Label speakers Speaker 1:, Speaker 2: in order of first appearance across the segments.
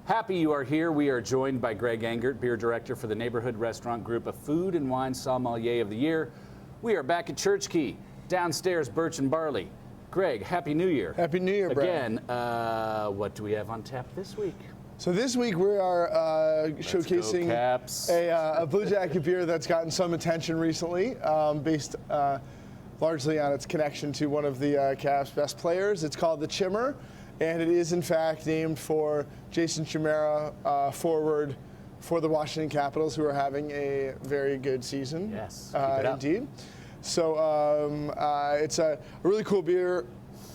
Speaker 1: Happy you are here. We are joined by Greg Engert, beer director for the Neighborhood Restaurant Group, a Food and Wine Sommelier of the Year. We are back at Church Key, downstairs Birch and Barley. Greg, Happy New Year.
Speaker 2: Happy New Year, Brennan.
Speaker 1: Again, what do we have on tap this week?
Speaker 2: So this week we are showcasing a Bluejacket beer that's gotten some attention recently, based largely on its connection to one of the Caps' best players. It's called The Chimmer, and it is in fact named for Jason Chimera, forward for the Washington Capitals, who are having a very good season.
Speaker 1: Yes,
Speaker 2: indeed. So it's a really cool beer.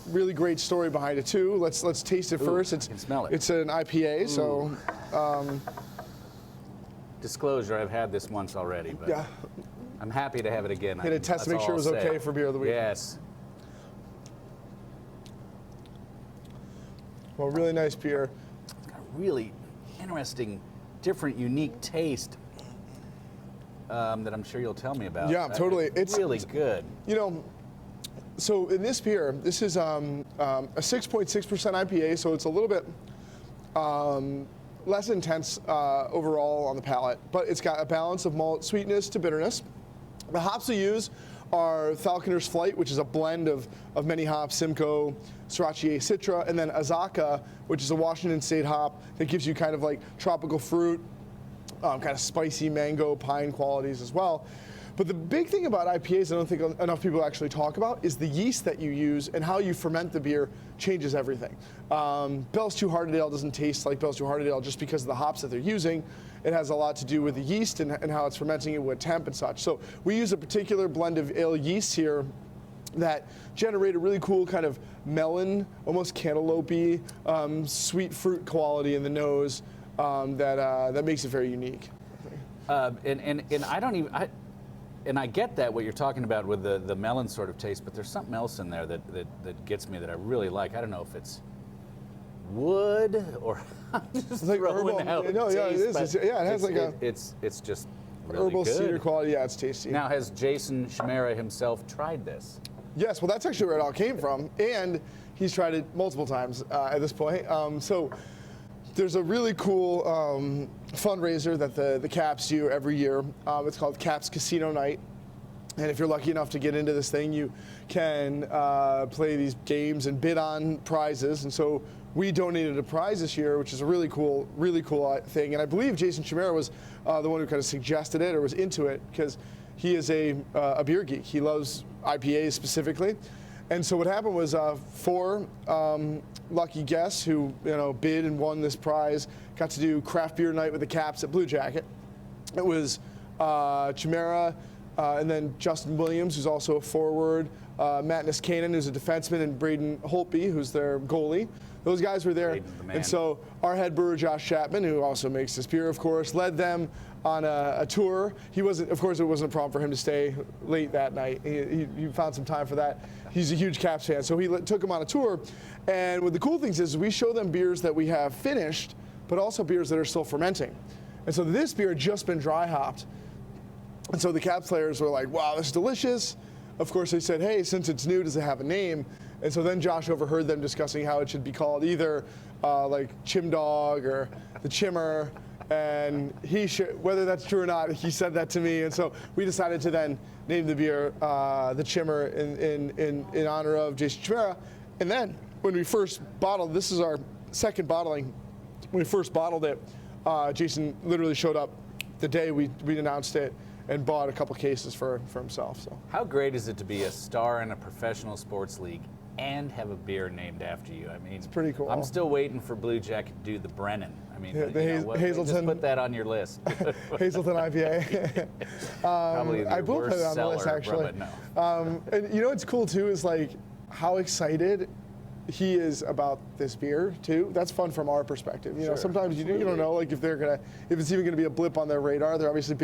Speaker 2: Really great story behind it too. Let's taste it first.
Speaker 1: I can smell it.
Speaker 2: It's an IPA, so.
Speaker 1: Disclosure: I've had this once already, but
Speaker 2: yeah.
Speaker 1: I'm happy to have it again.
Speaker 2: Hit a test to make sure it was okay for beer of the week.
Speaker 1: Yes.
Speaker 2: Well, really nice beer.
Speaker 1: It's got a really interesting, different, unique taste that I'm sure you'll tell me about.
Speaker 2: Yeah, totally.
Speaker 1: It's really good.
Speaker 2: You know, so in this beer, this is a 6.6% IPA, so it's a little bit less intense overall on the palate, but it's got a balance of malt sweetness to bitterness. The hops we use are Falconer's Flight, which is a blend of many hops, Simcoe, Sriracha Citra, and then Azaka, which is a Washington State hop that gives you kind of like tropical fruit, kind of spicy mango, pine qualities as well. But the big thing about IPAs I don't think enough people actually talk about is the yeast that you use and how you ferment the beer changes everything. Bell's Two Hearted Ale doesn't taste like Bell's Two Hearted Ale just because of the hops that they're using. It has a lot to do with the yeast and how it's fermenting it with temp and such. So we use a particular blend of ale yeast here that generate a really cool kind of melon, almost cantaloupe-y, sweet fruit quality in the nose that makes it very unique.
Speaker 1: And I don't even. And I get that, what you're talking about with the melon sort of taste, but there's something else in there that gets me that I really like. I don't know if it's wood or I'm just
Speaker 2: like
Speaker 1: throwing
Speaker 2: herbal.
Speaker 1: out
Speaker 2: No, yeah, it is. It has like
Speaker 1: it's just really
Speaker 2: herbal
Speaker 1: good.
Speaker 2: cedar quality. Yeah, it's tasty.
Speaker 1: Now, has Jason Chimera himself tried this?
Speaker 2: Yes, well, that's actually where it all came from, and he's tried it multiple times at this point. So there's a really cool fundraiser that the Caps do every year. It's called Caps Casino Night. And if you're lucky enough to get into this thing, you can play these games and bid on prizes. And so we donated a prize this year, which is a really cool thing. And I believe Jason Chimera was the one who kind of suggested it or was into it because he is a beer geek. He loves IPAs specifically. And so what happened was 4 lucky guests who bid and won this prize got to do craft beer night with the Caps at Bluejacket. It was Chimera, and then Justin Williams, who's also a forward, Matt Niskanen, who's a defenseman, and Braden Holtby, who's their goalie. Those guys were there. And so our head brewer, Josh Chapman, who also makes this beer, of course, led them on a tour. Of course, it wasn't a problem for him to stay late that night. He found some time for that. He's a huge Caps fan, so he took them on a tour. And one of the cool things is we show them beers that we have finished, but also beers that are still fermenting. And so this beer had just been dry hopped. And so the Caps players were like, wow, this is delicious. Of course, they said, hey, since it's new, does it have a name? And so then Josh overheard them discussing how it should be called either like Chim Dog or the Chimmer. And whether that's true or not, he said that to me. And so we decided to then name the beer the Chimmer in honor of Jason Chimera. And then when we first bottled, this is our second bottling. When we first bottled it, Jason literally showed up the day we announced it and bought a couple cases for himself. So
Speaker 1: how great is it to be a star in a professional sports league and have a beer named after you? I mean, it's
Speaker 2: pretty cool.
Speaker 1: I'm still waiting for Bluejacket to do the Brennan. I mean,
Speaker 2: the Haselton.
Speaker 1: Just put that on your list.
Speaker 2: Haselton IPA.
Speaker 1: Probably
Speaker 2: I will put it on the list actually. And it's cool too is like how excited he is about this beer too. That's fun from our perspective. Sure, sometimes you don't know like if it's even gonna be a blip on their radar. They're obviously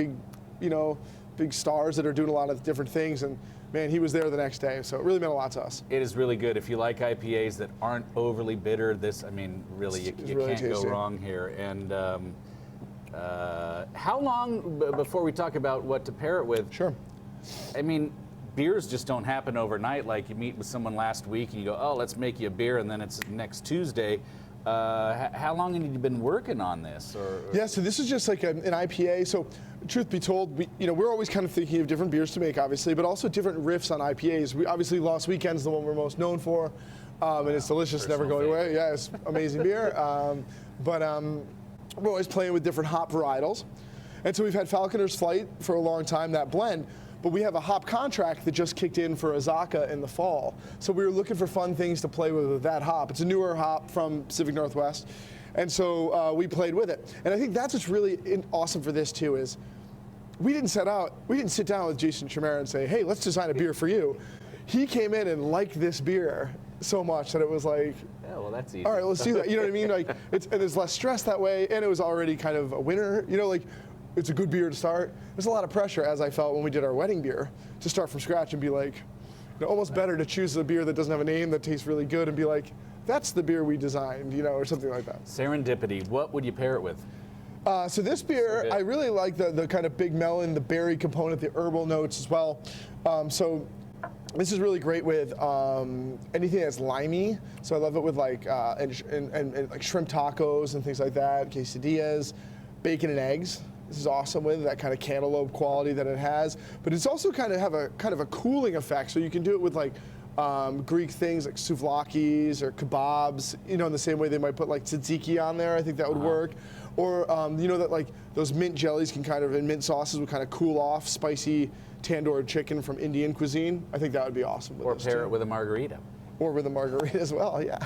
Speaker 2: big stars that are doing a lot of different things, and man, he was there the next day, so it really meant a lot to us.
Speaker 1: It is really good. If you like IPAs that aren't overly bitter, really you can't go wrong here. And how long before we talk about what to pair it with?
Speaker 2: Sure.
Speaker 1: I mean, beers just don't happen overnight. Like you meet with someone last week and you go, oh, let's make you a beer, and then it's next Tuesday. How long have you been working on this?
Speaker 2: Yeah, so this is just like an IPA. So, truth be told, we're always kind of thinking of different beers to make, obviously, but also different riffs on IPAs. We obviously Lost Weekend's the one we're most known for, and it's delicious, never going away. Yeah, it's amazing beer. But we're always playing with different hop varietals, and so we've had Falconer's Flight for a long time, that blend. But we have a hop contract that just kicked in for Azaka in the fall. So we were looking for fun things to play with that hop. It's a newer hop from Pacific Northwest. And so we played with it. And I think that's what's really awesome for this too is we didn't sit down with Jason Chimera and say, hey, let's design a beer for you. He came in and liked this beer so much that it was like,
Speaker 1: yeah, well, that's easy.
Speaker 2: All right, let's do that. You know what I mean? Like, and there's less stress that way, and it was already kind of a winner. You know, like, it's a good beer to start. There's a lot of pressure, as I felt when we did our wedding beer, to start from scratch and be like, almost better to choose a beer that doesn't have a name that tastes really good and be like, that's the beer we designed, or something like that.
Speaker 1: Serendipity. What would you pair it with?
Speaker 2: So this beer, I really like the kind of big melon, the berry component, the herbal notes as well. So this is really great with anything that's limey. So I love it with like and like shrimp tacos and things like that, quesadillas, bacon and eggs. This is awesome with that kind of cantaloupe quality that it has, but it's also kind of a cooling effect. So you can do it with like Greek things like souvlakis or kebabs. In the same way they might put like tzatziki on there. I think that would work. Or that like those mint jellies can kind of in mint sauces would kind of cool off spicy tandoor chicken from Indian cuisine. I think that would be awesome. With
Speaker 1: or pair it with a margarita.
Speaker 2: Or with a margarita as well. Yeah,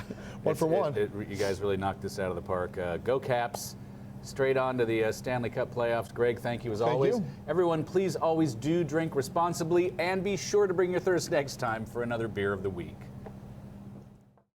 Speaker 2: one for one.
Speaker 1: You guys really knocked this out of the park. Go Caps. Straight on to the Stanley Cup playoffs. Greg, thank you as always.
Speaker 2: You.
Speaker 1: Everyone, please always do drink responsibly and be sure to bring your thirst next time for another Beer of the Week.